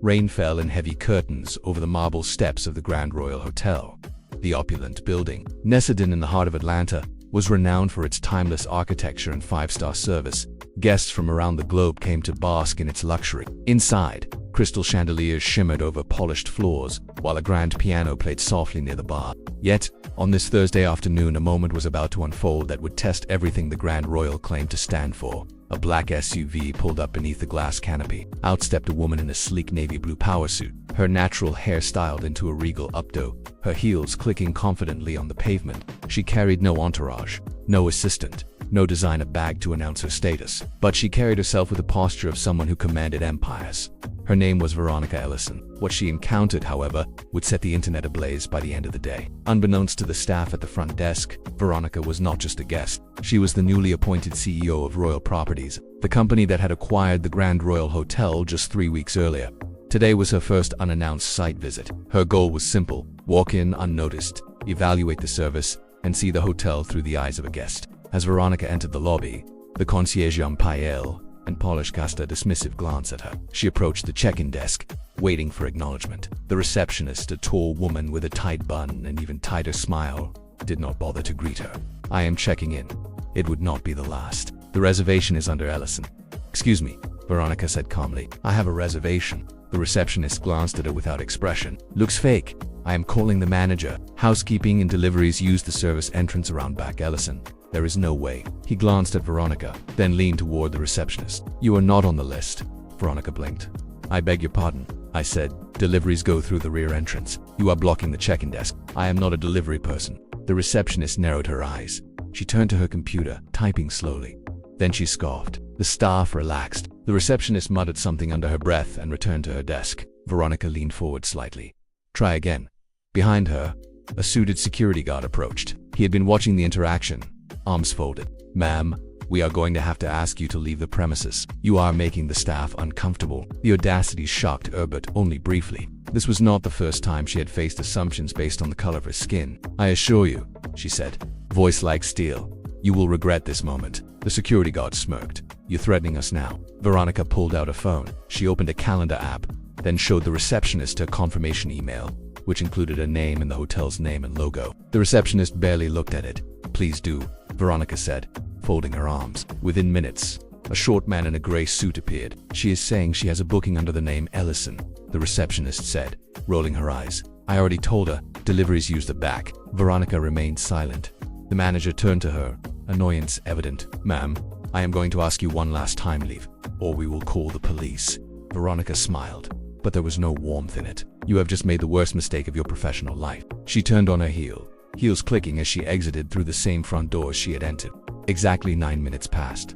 Rain fell in heavy curtains over the marble steps of the Grand Royal Hotel. The opulent building, nestled in the heart of Atlanta, was renowned for its timeless architecture and five-star service. Guests from around the globe came to bask in its luxury. Inside, crystal chandeliers shimmered over polished floors, while a grand piano played softly near the bar. Yet, on this Thursday afternoon, a moment was about to unfold that would test everything the Grand Royal claimed to stand for. A black SUV pulled up beneath the glass canopy. Out stepped a woman in a sleek navy blue power suit, her natural hair styled into a regal updo, her heels clicking confidently on the pavement. She carried no entourage, no assistant, no designer bag to announce her status, but she carried herself with the posture of someone who commanded empires. Her name was Veronica Ellison. What she encountered, however, would set the internet ablaze by the end of the day. Unbeknownst to the staff at the front desk, Veronica was not just a guest. She was the newly appointed CEO of Royal Properties, the company that had acquired the Grand Royal Hotel just 3 weeks earlier. Today was her first unannounced site visit. Her goal was simple: walk in unnoticed, evaluate the service, and see the hotel through the eyes of a guest. As Veronica entered the lobby, the concierge Pael and Polish cast a dismissive glance at her. She approached the check-in desk, waiting for acknowledgement. The receptionist, a tall woman with a tight bun and even tighter smile, did not bother to greet her. "I am checking in. It would not be the last. The reservation is under Ellison." "Excuse me," Veronica said calmly. "I have a reservation." The receptionist glanced at her without expression. "Looks fake. I am calling the manager. Housekeeping and deliveries use the service entrance around back Ellison. There is no way." He glanced at Veronica, then leaned toward the receptionist. "You are not on the list." Veronica blinked. "I beg your pardon," I said. "Deliveries go through the rear entrance. You are blocking the check-in desk." "I am not a delivery person." The receptionist narrowed her eyes. She turned to her computer, typing slowly. Then she scoffed. The staff relaxed. The receptionist muttered something under her breath and returned to her desk. Veronica leaned forward slightly. "Try again." Behind her, a suited security guard approached. He had been watching the interaction, arms folded. "Ma'am, we are going to have to ask you to leave the premises. You are making the staff uncomfortable." The audacity shocked her, but only briefly. This was not the first time she had faced assumptions based on the color of her skin. "I assure you," she said, voice like steel, "you will regret this moment." The security guard smirked. "You're threatening us now." Veronica pulled out a phone. She opened a calendar app, then showed the receptionist her confirmation email, which included a name and the hotel's name and logo. The receptionist barely looked at it. "Please do," Veronica said, folding her arms. Within minutes, a short man in a gray suit appeared. "She is saying she has a booking under the name Ellison," the receptionist said, rolling her eyes. "I already told her. Deliveries use the back." Veronica remained silent. The manager turned to her, annoyance evident. "Ma'am, I am going to ask you one last time, leave, or we will call the police." Veronica smiled, but there was no warmth in it. "You have just made the worst mistake of your professional life." She turned on her heel, heels clicking as she exited through the same front doors she had entered. Exactly 9 minutes passed.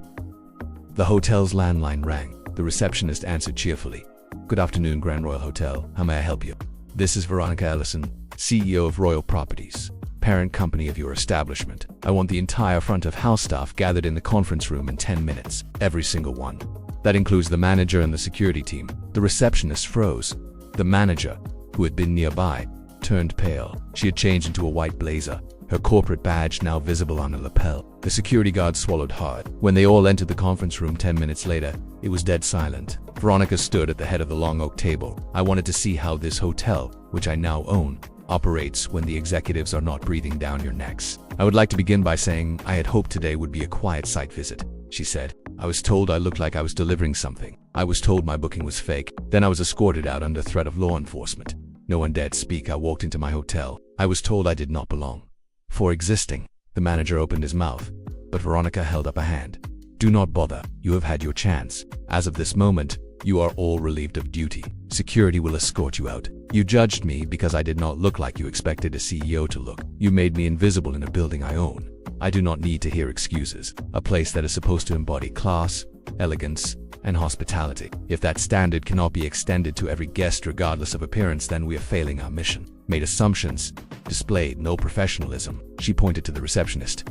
The hotel's landline rang. The receptionist answered cheerfully. "Good afternoon, Grand Royal Hotel. How may I help you?" "This is Veronica Ellison, CEO of Royal Properties, parent company of your establishment. I want the entire front of house staff gathered in the conference room in 10 minutes. Every single one. That includes the manager and the security team." The receptionist froze. The manager, who had been nearby, turned pale. She had changed into a white blazer, her corporate badge now visible on her lapel. The security guard swallowed hard. When they all entered the conference room 10 minutes later, it was dead silent. Veronica stood at the head of the long oak table. "I wanted to see how this hotel, which I now own, operates when the executives are not breathing down your necks. I would like to begin by saying I had hoped today would be a quiet site visit," she said. "I was told I looked like I was delivering something. I was told my booking was fake. Then I was escorted out under threat of law enforcement. No one dared speak. I walked into my hotel. I was told I did not belong. For existing." The manager opened his mouth, but Veronica held up a hand. "Do not bother. You have had your chance. As of this moment, you are all relieved of duty. Security will escort you out. You judged me because I did not look like you expected a CEO to look. You made me invisible in a building I own. I do not need to hear excuses. A place that is supposed to embody class, elegance, and hospitality. If that standard cannot be extended to every guest regardless of appearance, then we are failing our mission." Made assumptions, displayed no professionalism. She pointed to the receptionist.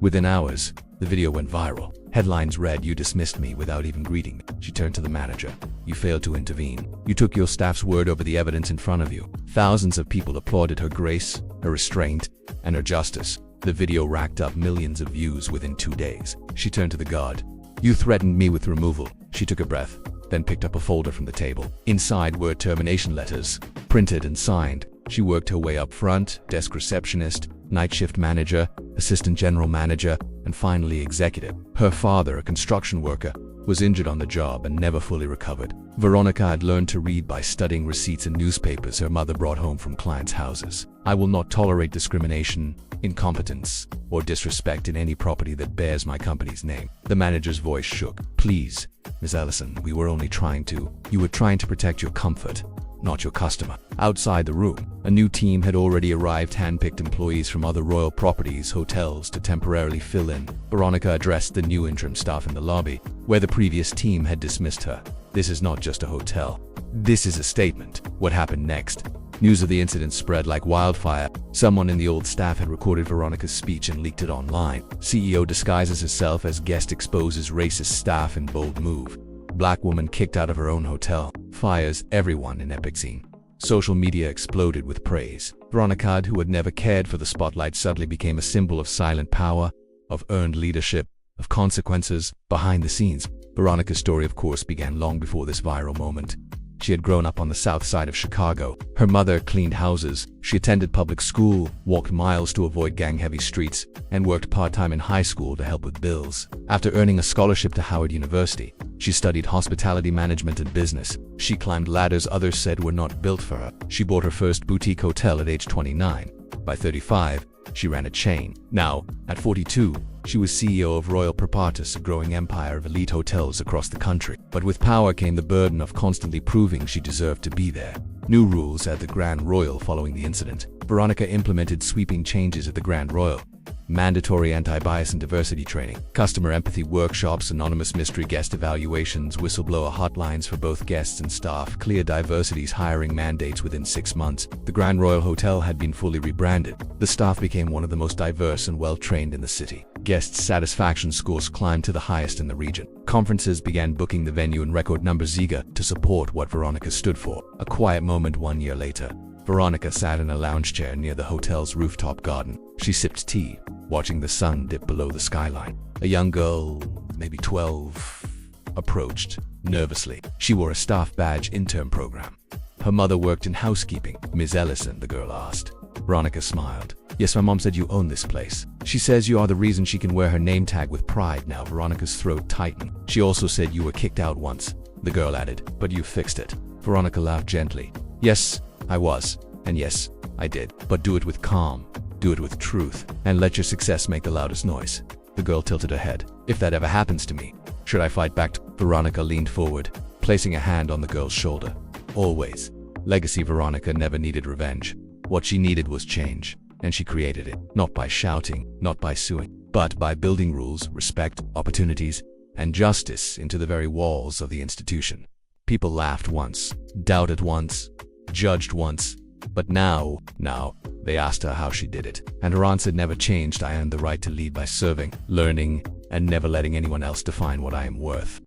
Within hours, the video went viral. Headlines read, "You dismissed me without even greeting me." She turned to the manager. "You failed to intervene. You took your staff's word over the evidence in front of you." Thousands of people applauded her grace, her restraint, and her justice. The video racked up millions of views within 2 days. She turned to the guard. "You threatened me with removal." She took a breath. then picked up a folder from the table. Inside were termination letters, printed and signed. She worked her way up front, desk receptionist, night shift manager, assistant general manager, and finally executive. Her father, a construction worker, was injured on the job and never fully recovered. Veronica had learned to read by studying receipts and newspapers her mother brought home from clients' houses. "I will not tolerate discrimination, incompetence, or disrespect in any property that bears my company's name." The manager's voice shook. "Please, Ms. Ellison, you were trying to protect your comfort, not your customer." Outside the room, a new team had already arrived, hand-picked employees from other royal properties, hotels, to temporarily fill in. Veronica addressed the new interim staff in the lobby, where the previous team had dismissed her. "This is not just a hotel. This is a statement." What happened next? News of the incident spread like wildfire. Someone in the old staff had recorded Veronica's speech and leaked it online. CEO disguises herself as guest, exposes racist staff in bold move. Black woman kicked out of her own hotel. Fires everyone in epic scene. Social media exploded with praise. Veronica, who had never cared for the spotlight, suddenly became a symbol of silent power, of earned leadership, of consequences. Behind the scenes, Veronica's story, of course, began long before this viral moment. She had grown up on the south side of Chicago. Her mother cleaned houses. She attended public school, walked miles to avoid gang-heavy streets, and worked part-time in high school to help with bills. After earning a scholarship to Howard University, she studied hospitality management and business. She climbed ladders others said were not built for her. She bought her first boutique hotel at age 29. By 35, she ran a chain. Now, at 42, she was CEO of Royal Prejudice, a growing empire of elite hotels across the country. But with power came the burden of constantly proving she deserved to be there. New rules at the Grand Royal following the incident. Veronica implemented sweeping changes at the Grand Royal. Mandatory anti-bias and diversity training, customer empathy workshops, anonymous mystery guest evaluations, whistleblower hotlines for both guests and staff, clear diversity's hiring mandates within 6 months. The Grand Royal Hotel had been fully rebranded. The staff became one of the most diverse and well-trained in the city. Guest satisfaction scores climbed to the highest in the region. Conferences began booking the venue in record numbers, eager to support what Veronica stood for. A quiet moment 1 year later. Veronica sat in a lounge chair near the hotel's rooftop garden. She sipped tea, watching the sun dip below the skyline. A young girl, maybe 12, approached, nervously. She wore a staff badge intern program. Her mother worked in housekeeping. "Ms. Ellison," the girl asked. Veronica smiled. "Yes, my mom said you own this place. She says you are the reason she can wear her name tag with pride now." Veronica's throat tightened. "She also said you were kicked out once," the girl added, "but you fixed it." Veronica laughed gently. "Yes, I was. And yes, I did. But do it with calm. Do it with truth. And let your success make the loudest noise." The girl tilted her head. "If that ever happens to me, should I fight back?" Veronica leaned forward, placing a hand on the girl's shoulder. "Always." Legacy. Veronica never needed revenge. What she needed was change. And she created it. Not by shouting, not by suing, but by building rules, respect, opportunities, and justice into the very walls of the institution. People laughed once, doubted once, judged once, but now they asked her how she did it. And her answer never changed. "I earned the right to lead by serving, learning, and never letting anyone else define what I am worth."